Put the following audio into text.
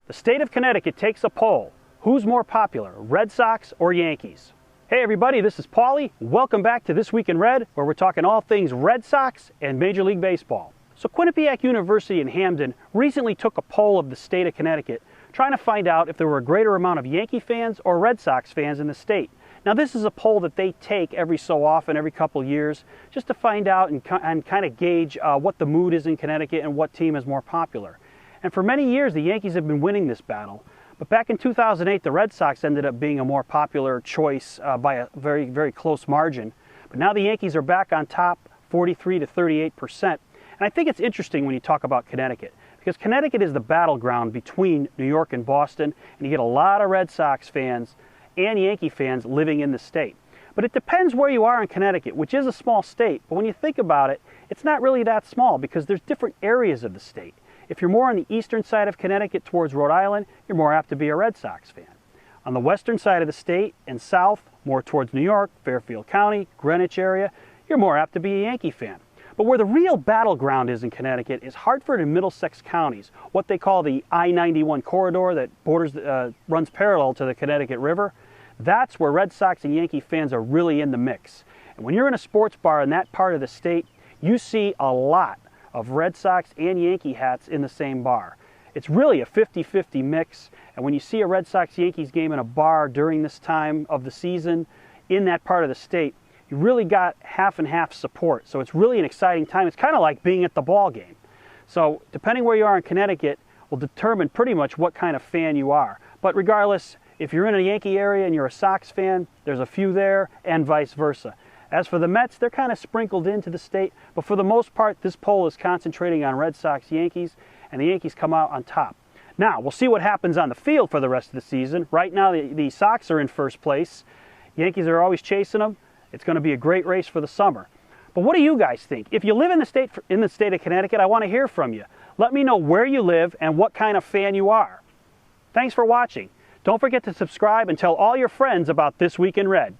The state of Connecticut takes a poll. Who's more popular, Red Sox or Yankees? Hey everybody, this is Paulie. Welcome back to This Week in Red, where we're talking all things Red Sox and Major League Baseball. So Quinnipiac University in Hamden recently took a poll of the state of Connecticut, trying to find out if there were a greater amount of Yankee fans or Red Sox fans in the state. Now this is a poll that they take every so often, every couple years, just to find out and kind of gauge what the mood is in Connecticut and what team is more popular. And for many years, the Yankees have been winning this battle. But back in 2008, the Red Sox ended up being a more popular choice by a very, very close margin. But now the Yankees are back on top, 43 to 38%. And I think it's interesting when you talk about Connecticut, because Connecticut is the battleground between New York and Boston, and you get a lot of Red Sox fans and Yankee fans living in the state. But it depends where you are in Connecticut, which is a small state. But when you think about it, it's not really that small because there's different areas of the state. If you're more on the eastern side of Connecticut towards Rhode Island, you're more apt to be a Red Sox fan. On the western side of the state and south, more towards New York, Fairfield County, Greenwich area, you're more apt to be a Yankee fan. But where the real battleground is in Connecticut is Hartford and Middlesex counties, what they call the I-91 corridor that runs parallel to the Connecticut River. That's where Red Sox and Yankee fans are really in the mix. And when you're in a sports bar in that part of the state, you see a lot of Red Sox and Yankee hats in the same bar. It's really a 50-50 mix, and when you see a Red Sox-Yankees game in a bar during this time of the season in that part of the state, you really got half and half support. So it's really an exciting time. It's kind of like being at the ball game. So depending where you are in Connecticut will determine pretty much what kind of fan you are. But regardless, if you're in a Yankee area and you're a Sox fan, there's a few there, and vice versa. As for the Mets, they're kind of sprinkled into the state, but for the most part, this poll is concentrating on Red Sox-Yankees, and the Yankees come out on top. Now, we'll see what happens on the field for the rest of the season. Right now, the Sox are in first place. Yankees are always chasing them. It's going to be a great race for the summer. But what do you guys think? If you live in the state of Connecticut, I want to hear from you. Let me know where you live and what kind of fan you are. Thanks for watching. Don't forget to subscribe and tell all your friends about This Week in Red.